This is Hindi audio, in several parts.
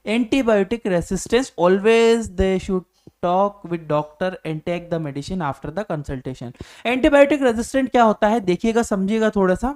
Antibiotic resistance, always they should talk with doctor and take the medicine after the consultation. Antibiotic resistant क्या होता है, देखिएगा समझिएगा थोड़ा सा।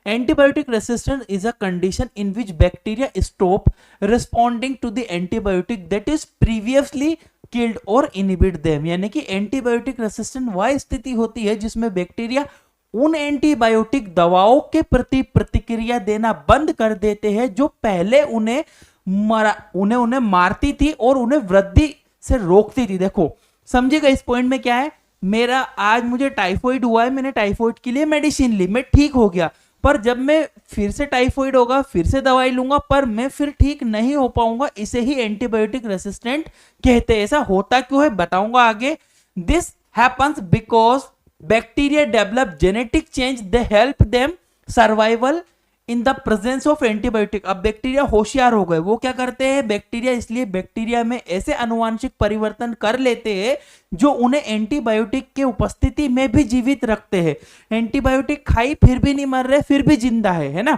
Antibiotic resistance is a condition in which bacteria stop responding to the antibiotic that is previously killed or inhibit them. यानी कि एंटीबायोटिक रेसिस्टेंट वह स्थिति होती है जिसमें बैक्टीरिया उन एंटीबायोटिक दवाओं के प्रति प्रतिक्रिया देना बंद कर देते हैं जो पहले उन्हें मारती थी और उन्हें वृद्धि से रोकती थी। देखो समझिएगा इस पॉइंट में क्या है, मेरा आज मुझे टाइफाइड हुआ है, मैंने टाइफाइड के लिए मेडिसिन ली, मैं ठीक हो गया, पर जब मैं फिर से टाइफाइड होगा फिर से दवाई लूंगा पर मैं फिर ठीक नहीं हो पाऊंगा, इसे ही एंटीबायोटिक रेसिस्टेंट कहते हैं। ऐसा होता क्यों है बताऊंगा आगे। This happens because bacteria develop genetic change they help them survival in the presence of antibiotic. अब बैक्टीरिया होशियार हो गए, वो क्या करते हैं बैक्टीरिया, इसलिए बैक्टीरिया में ऐसे अनुवांशिक परिवर्तन कर लेते हैं जो उन्हें एंटीबायोटिक के उपस्थिति में भी जीवित रखते हैं। एंटीबायोटिक खाई फिर भी नहीं मर रहे, फिर भी जिंदा है ना।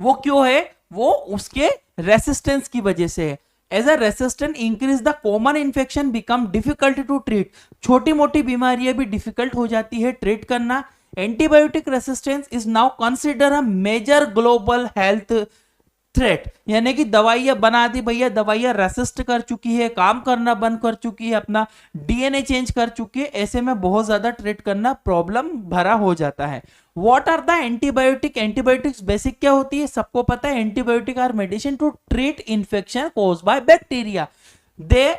वो क्यों है, वो उसके रेसिस्टेंस की वजह से है। As a resistant increase the common infection become difficult to treat. छोटी मोटी बीमारियां भी डिफिकल्ट हो जाती है ट्रीट करना। Antibiotic resistance is now consider a major global health threat. यानी कि दवाइयां बना दी भैया, दवाइयां रेसिस्ट कर चुकी है, काम करना बंद कर चुकी है, अपना डीएनए चेंज कर चुकी है, ऐसे में बहुत ज्यादा ट्रीट करना प्रॉब्लम भरा हो जाता है। What are the antibiotic, antibiotics basic क्या होती है सबको पता है। Antibiotic are medicine to treat infection cause by bacteria. They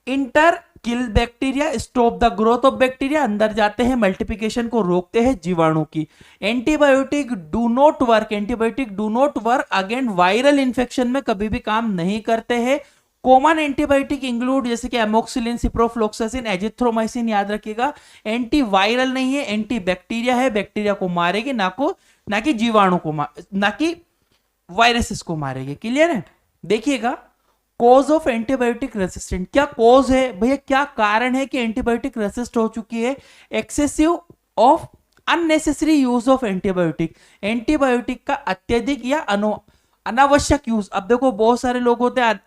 enter kill bacteria, stop the growth of bacteria, अंदर जाते हैं मल्टीप्लिकेशन को रोकते हैं जीवाणु की। Antibiotic do not work, antibiotic do not work against viral infection में कभी भी काम नहीं करते हैं। कॉमन एंटीबायोटिक इंक्लूड जैसे कि एमोक्सिलिन, सिप्रोफ्लोक्सासिन, एजिथ्रोमाइसिन, याद रखिएगा एंटी वायरल नहीं है, एंटी बैक्टीरिया है, बैक्टीरिया को मारेगी ना कि जीवाणु को ना कि वायरसेस को मारेगी। क्लियर है। देखिएगा कॉज ऑफ एंटीबायोटिक रेसिस्टेंट, क्या कॉज है भैया, क्या कारण है कि एंटीबायोटिक रेसिस्ट हो चुकी है। Excessive of unnecessary use of antibiotic, antibiotic का अत्यधिक या अनावश्यक यूज। अब देखो बहुत सारे लोग होते हैं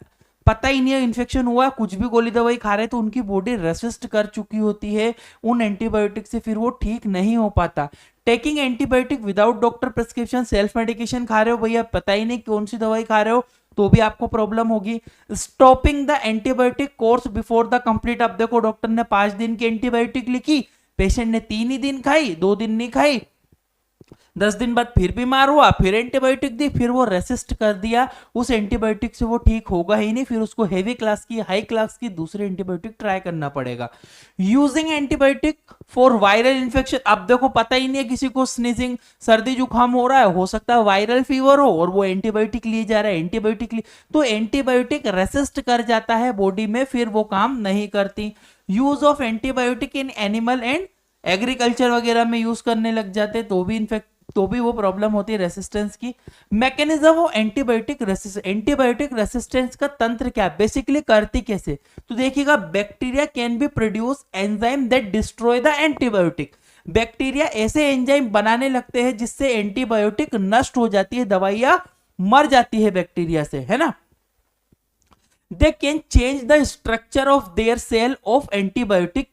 पता ही नहीं है इन्फेक्शन हुआ है, कुछ भी गोली दवाई खा रहे तो उनकी बॉडी रेसिस्ट कर चुकी होती है उन एंटीबायोटिक से, फिर वो ठीक नहीं हो पाता। Taking antibiotic without doctor prescription, self medication खा रहे हो भैया, पता ही नहीं कौन सी दवाई खा रहे हो तो भी आपको प्रॉब्लम होगी। Stopping the antibiotic course before the complete. अब देखो डॉक्टर ने 5 दिन की एंटीबायोटिक लिखी, पेशेंट ने 3 ही दिन खाई, 2 दिन नहीं खाई, 10 दिन बाद फिर बीमार हुआ, फिर एंटीबायोटिक दी, फिर वो रेसिस्ट कर दिया, उस एंटीबायोटिक से वो ठीक होगा ही नहीं, फिर उसको हेवी क्लास की हाई क्लास की दूसरे एंटीबायोटिक ट्राई करना पड़ेगा। Using antibiotic for viral infection. अब देखो पता ही नहीं है किसी को स्नीजिंग, सर्दी जुकाम हो रहा है, हो सकता है वायरल फीवर हो और वो एंटीबायोटिक लिए जा रहा है, एंटीबायोटिक तो एंटीबायोटिक रेसिस्ट कर जाता है बॉडी में, फिर वो काम नहीं करती। Use of antibiotic in animal and agriculture वगैरह में यूज करने लग जाते तो भी वो प्रॉब्लम होती है रेसिस्टेंस की। Mechanism of antibiotic resistance, antibiotic resistance का तंत्र क्या बेसिकली करती कैसे, तो देखिएगा bacteria can be produce enzyme that destroy the antibiotic. Bacteria ऐसे एंजाइम बनाने लगते हैं जिससे एंटीबायोटिक नष्ट हो जाती है, दवाइयां मर जाती है बैक्टीरिया से, है ना। They can change the structure of their cell of antibiotic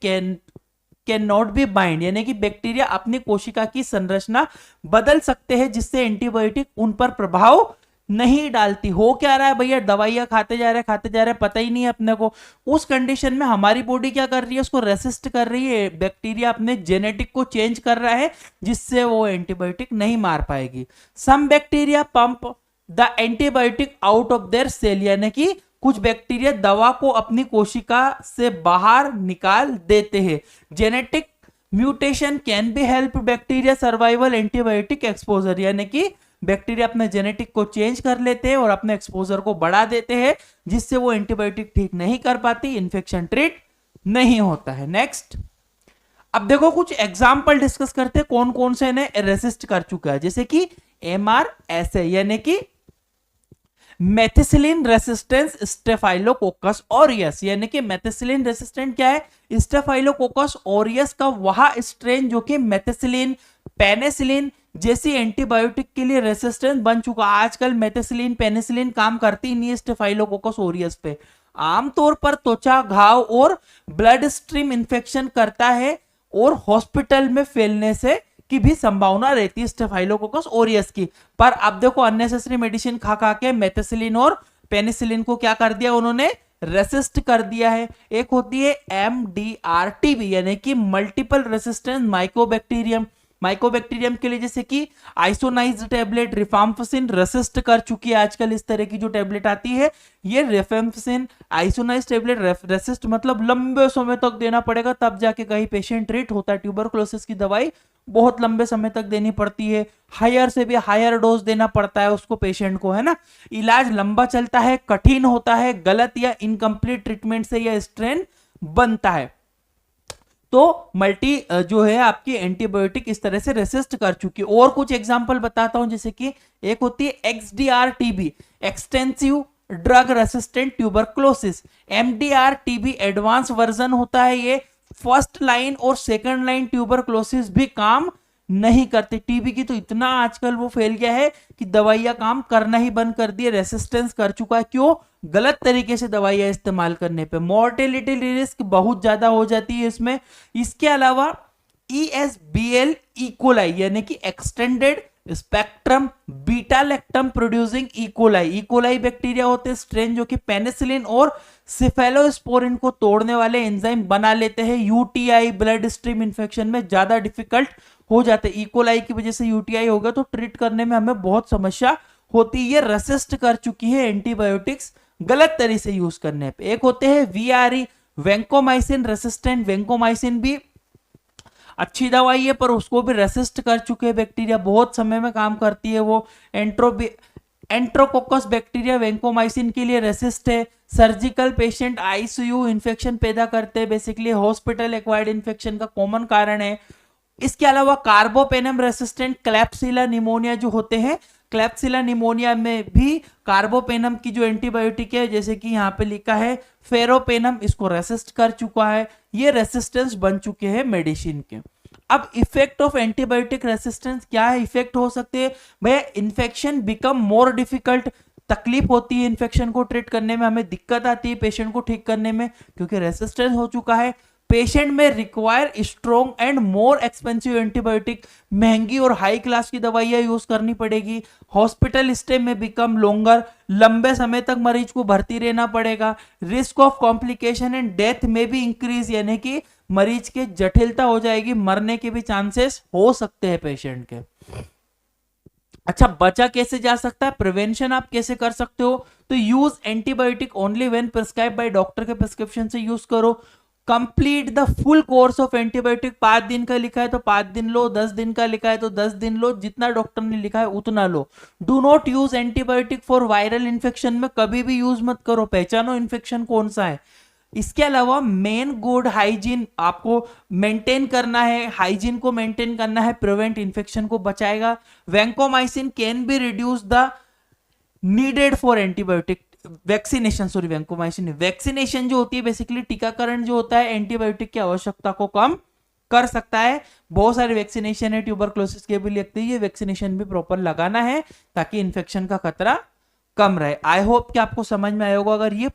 can not be bind, यानी कि बैक्टीरिया अपनी कोशिका की संरचना बदल सकते हैं जिससे एंटीबायोटिक उन पर प्रभाव नहीं डालती। हो क्या रहा है भैया, दवाइयां खाते जा रहे हैं, पता ही नहीं है अपने को। उस कंडीशन में हमारी बॉडी क्या कर रही है, उसको रेसिस्ट कर रही है, बैक्टीरिया अपने जेनेटिक को चेंज कर रहा है जिससे वो एंटीबायोटिक नहीं मार पाएगी। Some bacteria pump the antibiotic out of their cell, यानी कि कुछ बैक्टीरिया दवा को अपनी कोशिका से बाहर निकाल देते हैं। Genetic mutation can be help bacteria survival antibiotic exposure, यानी कि बैक्टीरिया अपने जेनेटिक को चेंज कर लेते हैं और अपने एक्सपोजर को बढ़ा देते हैं जिससे वो एंटीबायोटिक ठीक नहीं कर पाती, इन्फेक्शन ट्रीट नहीं होता है। नेक्स्ट अब देखो कुछ एग्जाम्पल डिस्कस करते हैं कौन कौन से ने रेसिस्ट कर चुका है, जैसे कि MRSA यानी कि मेथिसिलिन रेसिस्टेंस स्टेफाइलोकोकस ऑरियस, यानी कि मेथिसिलिन रेसिस्टेंट क्या है, स्टेफाइलोकोकस ऑरियस का वह स्ट्रेन जो कि मेथिसिलिन पेनिसिलिन जैसी एंटीबायोटिक के लिए रेसिस्टेंट बन चुका। आजकल मेथिसिलिन पेनिसिलिन काम करती नहीं है स्टेफाइलोकोकस ओरियस पे। आमतौर पर त्वचा घाव और ब्लड स्ट्रीम इंफेक्शन करता है और हॉस्पिटल में फैलने से की भी संभावना रहती है स्टेफाइलोकोकस ओरियस की। पर अब देखो अननेसेसरी मेडिसिन खा खा के मेथिसिलिन और पेनिसिलिन को क्या कर दिया उन्होंने, रेसिस्ट कर दिया है। एक होती है MDR-TB यानी कि मल्टीपल रेसिस्टेंट माइकोबैक्टीरियम। माइकोबैक्टीरियम के लिए जैसे कि आइसोनाइज्ड टैबलेट रिफाम्पिसिन रेसिस्ट कर चुकी है। आजकल इस तरह की जो टैबलेट आती है ये रिफाम्पिसिन आइसोनाइज्ड टैबलेट रेसिस्ट मतलब लंबे समय तक देना पड़ेगा तब जाके कहीं पेशेंट ट्रीट होता है। ट्यूबरकुलोसिस की दवाई बहुत लंबे समय तक देनी पड़ती है, हायर से भी हायर डोज देना पड़ता है उसको पेशेंट को, है ना। इलाज लंबा चलता है, कठिन होता है, गलत या इनकम्प्लीट ट्रीटमेंट से यह स्ट्रेन बनता है। तो मल्टी जो है आपकी एंटीबायोटिक इस तरह से रेसिस्ट कर चुकी है। और कुछ एग्जांपल बताता हूं, जैसे कि एक होती है XDR-TB extensive drug resistant tuberculosis. MDR-TB advance version होता है, ये फर्स्ट लाइन और सेकंड लाइन ट्यूबरकुलोसिस भी काम नहीं करती। टीबी की तो इतना आजकल वो फैल गया है कि दवाइयां काम करना ही बंद कर दिए, रेसिस्टेंस कर चुका है। क्यों? गलत तरीके से दवाइयां इस्तेमाल करने पे मोर्टेलिटी रिस्क बहुत ज्यादा हो जाती है इसमें। इसके अलावा ESBL इकोलाई यानी कि extended spectrum beta lactam producing E coli. E coli bacteria होते हैं स्ट्रेन जो कि पेनिसिलिन और सिफेलोस्पोरिन को तोड़ने वाले एंजाइम बना लेते हैं। यूटीआई ब्लड स्ट्रीम इंफेक्शन में ज्यादा डिफिकल्ट हो जाते हैं। इकोलाई की वजह से यूटीआई होगा तो ट्रीट करने में हमें बहुत समस्या होती है। ये रेसिस्ट कर चुकी है एंटीबायोटिक्स गलत तरीके से यूज करने पे। एक होते हैं VRE वेंकोमाइसिन रेसिस्टेंट। वेंकोमाइसिन भी अच्छी दवाई है पर उसको भी रेसिस्ट कर चुके हैं बैक्टीरिया, बहुत समय में काम करती है वो। एंट्रोकोकस बैक्टीरिया वेंकोमाइसिन के लिए रेसिस्ट है। सर्जिकल पेशेंट ICU इन्फेक्शन पैदा करते हैं, बेसिकली हॉस्पिटल एक्वायर्ड इन्फेक्शन का कॉमन कारण है। इसके अलावा कार्बोपेनम रेसिस्टेंट क्लैप्सिला निमोनिया जो होते हैं, क्लैप्सिला निमोनिया में भी कार्बोपेनम की जो एंटीबायोटिक है जैसे कि यहाँ पे लिखा है फेरोपेनम, इसको रेसिस्ट कर चुका है। ये रेसिस्टेंस बन चुके हैं मेडिसिन के। अब इफेक्ट ऑफ एंटीबायोटिक रेसिस्टेंस क्या है, इफेक्ट हो सकते हैं भैया, इन्फेक्शन बिकम मोर डिफिकल्ट, तकलीफ होती है इन्फेक्शन को ट्रीट करने में, हमें दिक्कत आती है पेशेंट को ठीक करने में क्योंकि रेसिस्टेंस हो चुका है। पेशेंट में require strong and more expensive antibiotic, महंगी और हाई क्लास की दवाइयां यूज करनी पड़ेगी। हॉस्पिटल स्टे में बिकम लॉन्गर, लंबे समय तक मरीज को भर्ती रहना पड़ेगा। Risk of complication and death में भी इंक्रीज, यानी कि मरीज के जटिलता हो जाएगी, मरने के भी चांसेस हो सकते हैं पेशेंट के। अच्छा, बचा कैसे जा सकता है, प्रिवेंशन आप कैसे कर सकते हो, तो use antibiotic only when prescribe by doctor के प्रिस्क्रिप्शन से यूज करो। Complete the full course of antibiotic, 5 दिन का लिखा है तो 5 दिन लो, 10 दिन का लिखा है तो 10 दिन लो, जितना डॉक्टर ने लिखा है उतना लो। Do not use antibiotic for viral infection में कभी भी यूज मत करो, पहचानो इन्फेक्शन कौन सा है। इसके अलावा मेन गुड हाइजीन आपको मेंटेन करना है, हाइजीन को मेंटेन करना है, प्रिवेंट इन्फेक्शन को बचाएगा। Vancomycin can be reduce the needed for antibiotic vaccination, sorry vancomycin vaccination जो होती है बेसिकली टीकाकरण जो होता है एंटीबायोटिक की आवश्यकता को कम कर सकता है। बहुत सारे वैक्सीनेशन है, ट्यूबरकुलोसिस के भी लगते हैं, ये वैक्सीनेशन भी प्रॉपर लगाना है ताकि इन्फेक्शन का खतरा कम रहे। आई होप कि आपको समझ में आया होगा। अगर ये